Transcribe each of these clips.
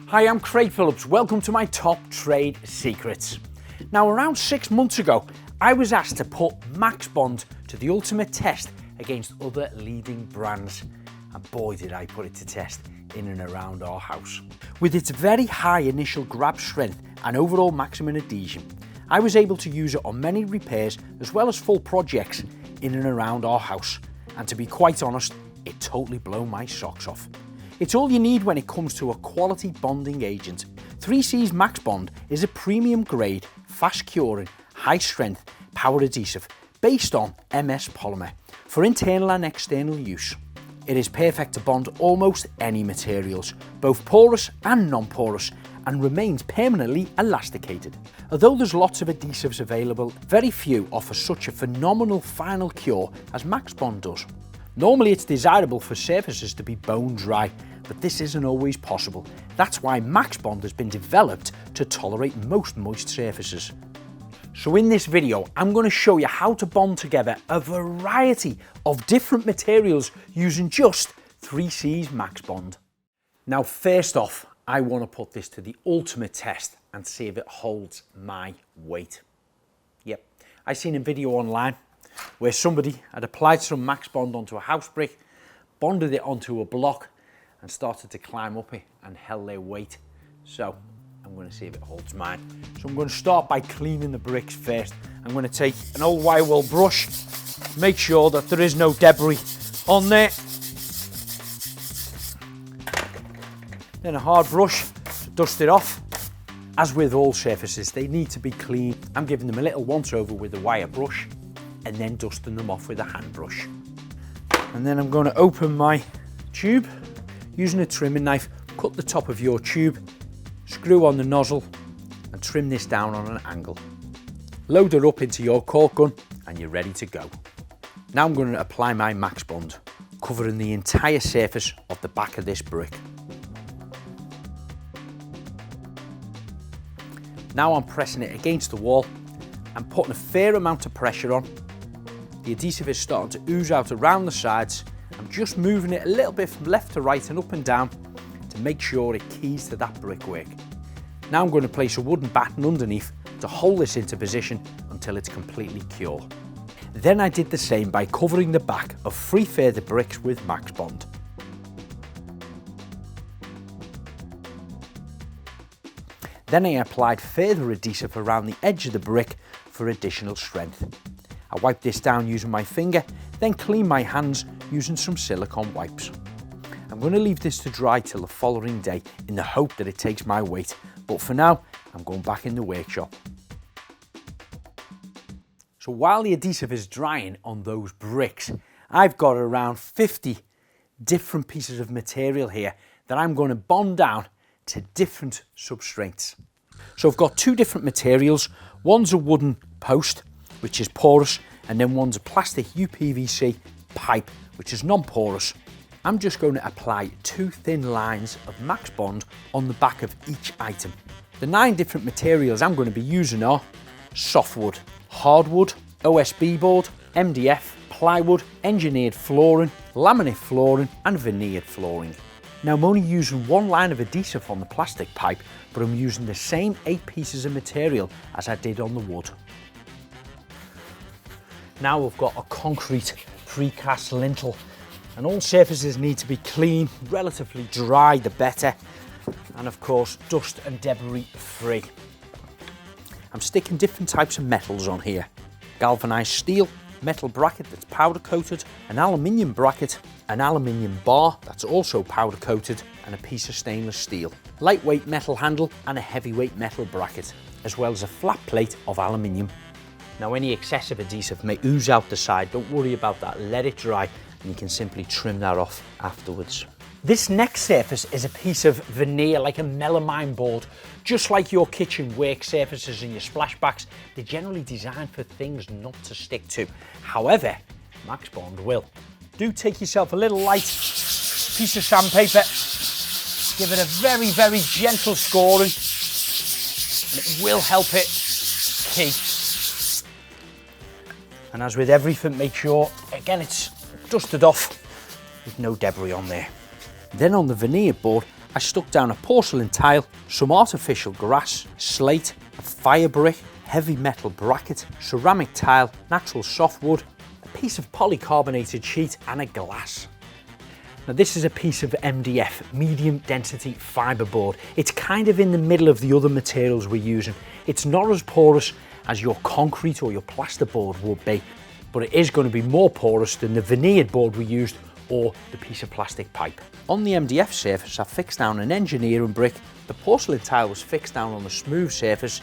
Hi, I'm Craig Phillips. Welcome to my top trade secrets. Now, around 6 months ago, I was asked to put Max-Bond to the ultimate test against other leading brands. And boy, did I put it to test in and around our house. With its very high initial grab strength and overall maximum adhesion, I was able to use it on many repairs as well as full projects in and around our house. And to be quite honest, it totally blew my socks off. It's all you need when it comes to a quality bonding agent. 3C's Max-Bond is a premium grade, fast curing, high strength power adhesive based on MS-Polymer for internal and external use. It is perfect to bond almost any materials, both porous and non-porous, and remains permanently elasticated. Although there's lots of adhesives available, very few offer such a phenomenal final cure as Max-Bond does. Normally it's desirable for surfaces to be bone dry, but this isn't always possible. That's why Max-Bond has been developed to tolerate most moist surfaces. So in this video, I'm going to show you how to bond together a variety of different materials using just 3C's Max-Bond. Now, first off, I want to put this to the ultimate test and see if it holds my weight. Yep, I seen a video online where somebody had applied some Max-Bond onto a house brick, bonded it onto a block and started to climb up it and held their weight. So I'm going to see if it holds mine. So I'm going to start by cleaning the bricks first. I'm going to take an old wire wool brush, make sure that there is no debris on there. Then a hard brush to dust it off. As with all surfaces, they need to be clean. I'm giving them a little once over with a wire brush and then dusting them off with a hand brush. And then I'm going to open my tube using a trimming knife, cut the top of your tube, screw on the nozzle and trim this down on an angle. Load it up into your cork gun and you're ready to go. Now I'm going to apply my Max-Bond, covering the entire surface of the back of this brick. Now I'm pressing it against the wall and putting a fair amount of pressure on. The adhesive is starting to ooze out around the sides. I'm just moving it a little bit from left to right and up and down to make sure it keys to that brickwork. Now I'm going to place a wooden batten underneath to hold this into position until it's completely cured. Then I did the same by covering the back of 3 further bricks with Max-Bond. Then I applied further adhesive around the edge of the brick for additional strength. I wiped this down using my finger, then clean my hands using some silicone wipes. I'm going to leave this to dry till the following day in the hope that it takes my weight, but for now I'm going back in the workshop. So while the adhesive is drying on those bricks, I've got around 50 different pieces of material here that I'm going to bond down to different substrates. So I've got 2 different materials. One's a wooden post, which is porous, and then one's a plastic UPVC pipe, which is non-porous. I'm just going to apply 2 thin lines of Max-Bond on the back of each item. The 9 different materials I'm going to be using are softwood, hardwood, OSB board, MDF, plywood, engineered flooring, laminate flooring and veneered flooring. Now I'm only using 1 line of adhesive on the plastic pipe, but I'm using the same 8 pieces of material as I did on the wood. Now we've got a concrete precast lintel, and all surfaces need to be clean, relatively dry the better, and of course dust and debris free. I'm sticking different types of metals on here: galvanized steel, metal bracket that's powder coated, an aluminium bracket, an aluminium bar that's also powder coated, and a piece of stainless steel, lightweight metal handle and a heavyweight metal bracket, as well as a flat plate of aluminium. Now any excessive adhesive may ooze out the side, don't worry about that, let it dry and you can simply trim that off afterwards. This next surface is a piece of veneer, like a melamine board. Just like your kitchen work surfaces and your splashbacks, they're generally designed for things not to stick to. However, Max-Bond will. Do take yourself a little light piece of sandpaper, give it a very, very gentle scoring, and it will help it key. And as with everything, make sure, again, it's dusted off with no debris on there. Then on the veneer board, I stuck down a porcelain tile, some artificial grass, slate, a fire brick, heavy metal bracket, ceramic tile, natural softwood, a piece of polycarbonated sheet and a glass. Now this is a piece of MDF, medium density fiberboard. It's kind of in the middle of the other materials we're using. It's not as porous as your concrete or your plasterboard would be, but it is going to be more porous than the veneered board we used or the piece of plastic pipe. On the MDF surface I fixed down an engineering brick, the porcelain tile was fixed down on the smooth surface,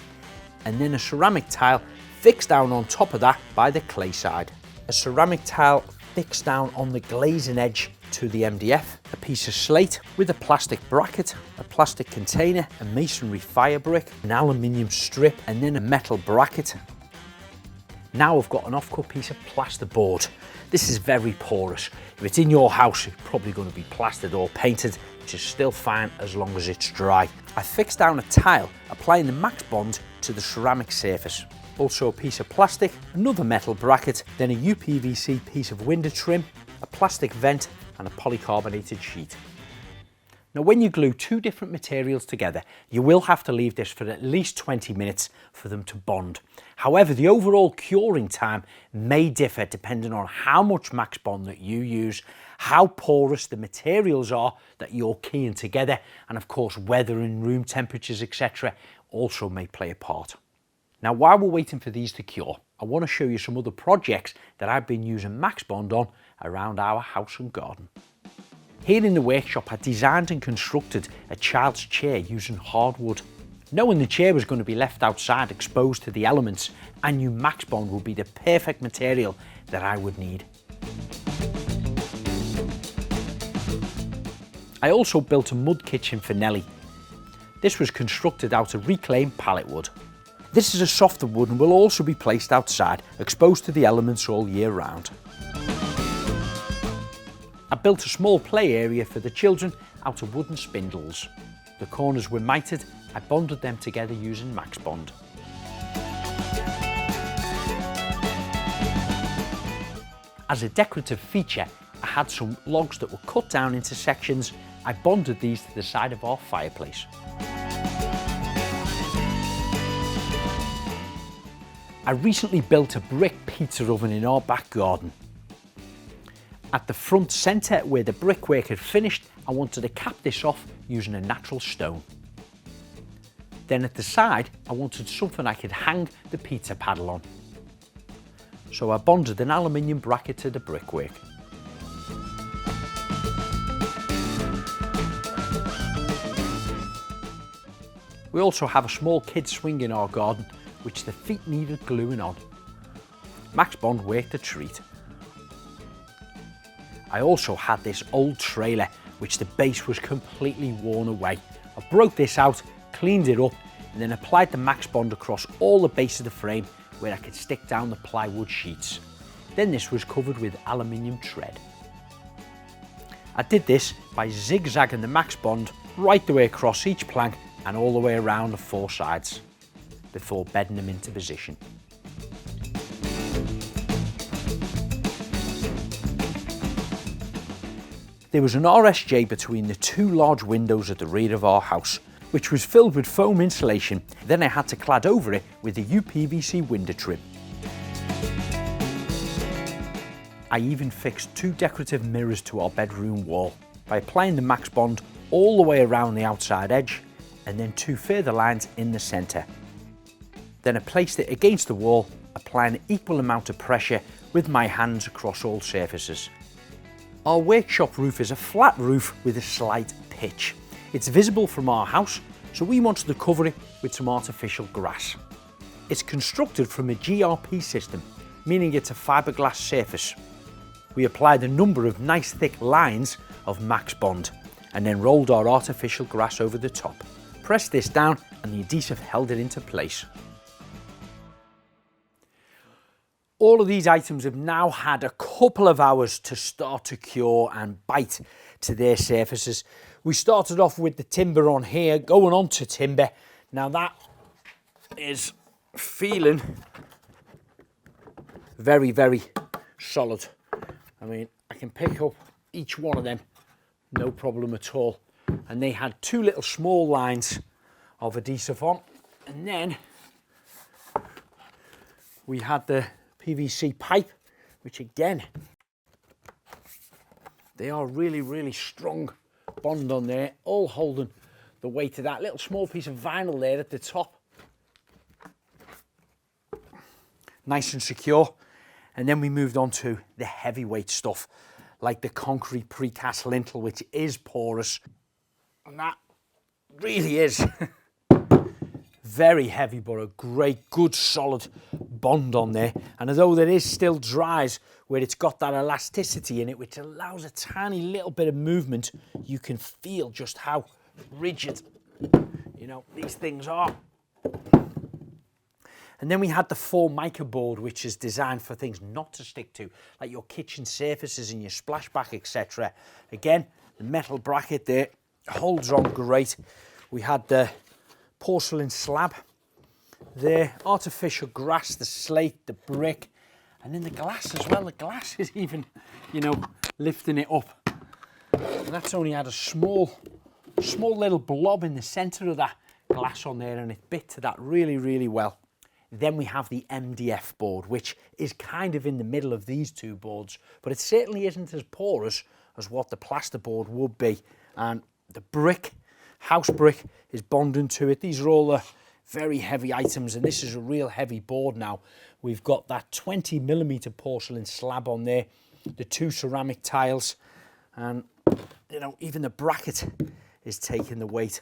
and then a ceramic tile fixed down on top of that by the clay side. A ceramic tile fixed down on the glazing edge to the MDF, a piece of slate with a plastic bracket, a plastic container, a masonry fire brick, an aluminium strip and then a metal bracket. Now I've got an off-cut piece of plasterboard. This is very porous. If it's in your house, it's probably going to be plastered or painted, which is still fine as long as it's dry. I fixed down a tile, applying the Max-Bond to the ceramic surface. Also a piece of plastic, another metal bracket, then a UPVC piece of window trim, a plastic vent and a polycarbonated sheet. Now when you glue two different materials together, you will have to leave this for at least 20 minutes for them to bond. However, the overall curing time may differ depending on how much Max-Bond that you use, how porous the materials are that you're keying together, and of course weather and room temperatures, etc. also may play a part. Now while we're waiting for these to cure, I want to show you some other projects that I've been using Max-Bond on around our house and garden. Here in the workshop I designed and constructed a child's chair using hardwood. Knowing the chair was going to be left outside exposed to the elements, I knew Max-Bond would be the perfect material that I would need. I also built a mud kitchen for Nelly. This was constructed out of reclaimed pallet wood. This is a softer wood and will also be placed outside, exposed to the elements all year round. I built a small play area for the children out of wooden spindles. The corners were mited. I bonded them together using Max-Bond. As a decorative feature, I had some logs that were cut down into sections. I bonded these to the side of our fireplace. I recently built a brick pizza oven in our back garden. At the front centre where the brickwork had finished, I wanted to cap this off using a natural stone. Then at the side, I wanted something I could hang the pizza paddle on. So I bonded an aluminium bracket to the brickwork. We also have a small kids swing in our garden, which the feet needed gluing on. Max-Bond worked a treat. I also had this old trailer, which the base was completely worn away. I broke this out, cleaned it up, and then applied the Max-Bond across all the base of the frame where I could stick down the plywood sheets. Then this was covered with aluminium tread. I did this by zigzagging the Max-Bond right the way across each plank and all the way around the four sides before bedding them into position. There was an RSJ between the two large windows at the rear of our house, which was filled with foam insulation. Then I had to clad over it with a UPVC window trim. I even fixed two decorative mirrors to our bedroom wall by applying the Max-Bond all the way around the outside edge and then two further lines in the centre. Then I placed it against the wall, applying an equal amount of pressure with my hands across all surfaces. Our workshop roof is a flat roof with a slight pitch. It's visible from our house, so we wanted to cover it with some artificial grass. It's constructed from a GRP system, meaning it's a fiberglass surface. We applied a number of nice thick lines of Max-Bond and then rolled our artificial grass over the top. Pressed this down and the adhesive held it into place. All of these items have now had a couple of hours to start to cure and bite to their surfaces. We started off with the timber on here, going on to timber. Now that is feeling very, very solid. I mean, I can pick up each one of them, no problem at all. and they had two little small lines of adhesive on. And then we had the PVC pipe, which again, they are really, really strong bond on there, all holding the weight of that little small piece of vinyl there at the top. Nice and secure. And then we moved on to the heavyweight stuff, like the concrete precast lintel, which is porous. And that really is very heavy, but a great, good, solid bond on there. And although there is still dries where it's got that elasticity in it, which allows a tiny little bit of movement, you can feel just how rigid, you know, these things are. And then we had the 4 mica board, which is designed for things not to stick to, like your kitchen surfaces and your splashback, etc. Again, the metal bracket there holds on great. We had the porcelain slab there, artificial grass, the slate, the brick, and then the glass as well. The glass is even, you know, lifting it up. And that's only had a small little blob in the centre of that glass on there, and it bit to that really, really well. Then we have the MDF board, which is kind of in the middle of these two boards, but it certainly isn't as porous as what the plasterboard would be. And the brick, house brick, is bonding to it. These are all the very heavy items, and this is a real heavy board now. We've got that 20mm porcelain slab on there, the 2 ceramic tiles, and, you know, even the bracket is taking the weight.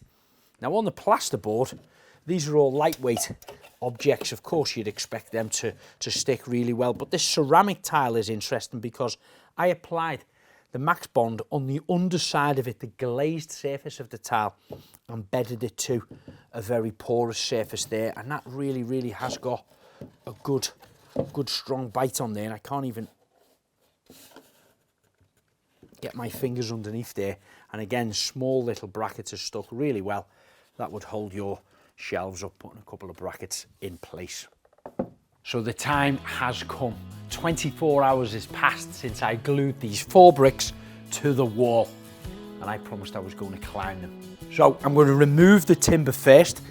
Now on the plasterboard, these are all lightweight objects. Of course, you'd expect them to stick really well, but this ceramic tile is interesting because I applied the Max-Bond on the underside of it, the glazed surface of the tile, and bedded it to a very porous surface there, and that really, really has got a good strong bite on there, and I can't even get my fingers underneath there. And again, small little brackets are stuck really well. That would hold your shelves up, putting a couple of brackets in place. So the time has come. 24 hours has passed since I glued these 4 bricks to the wall, and I promised I was going to climb them. So I'm going to remove the timber first.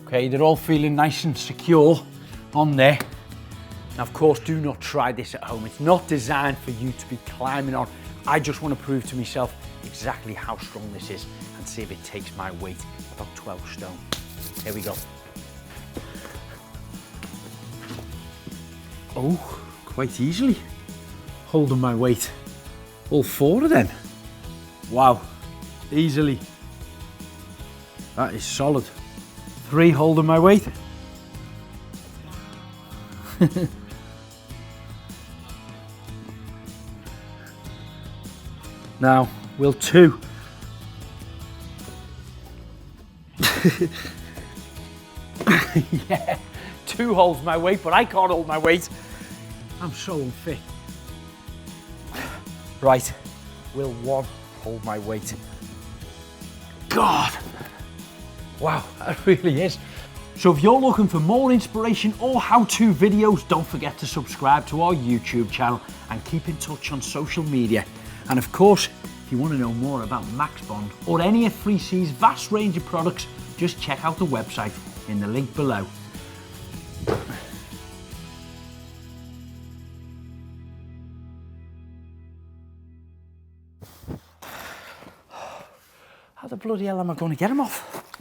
Okay, they're all feeling nice and secure on there. Now, of course, do not try this at home. It's not designed for you to be climbing on. I just want to prove to myself exactly how strong this is and see if it takes my weight, about 12 stone. Here we go. Oh, quite easily holding my weight. All 4 of them. Wow, easily. That is solid. 3 holding my weight. Now, will 2. Yeah, 2 holds my weight, but I can't hold my weight. I'm so unfit. Right, will 1 hold my weight? God, wow, that really is. So if you're looking for more inspiration or how-to videos, don't forget to subscribe to our YouTube channel and keep in touch on social media. And of course, if you want to know more about Max-Bond or any of 3C's vast range of products, just check out the website in the link below. How the bloody hell am I going to get them off?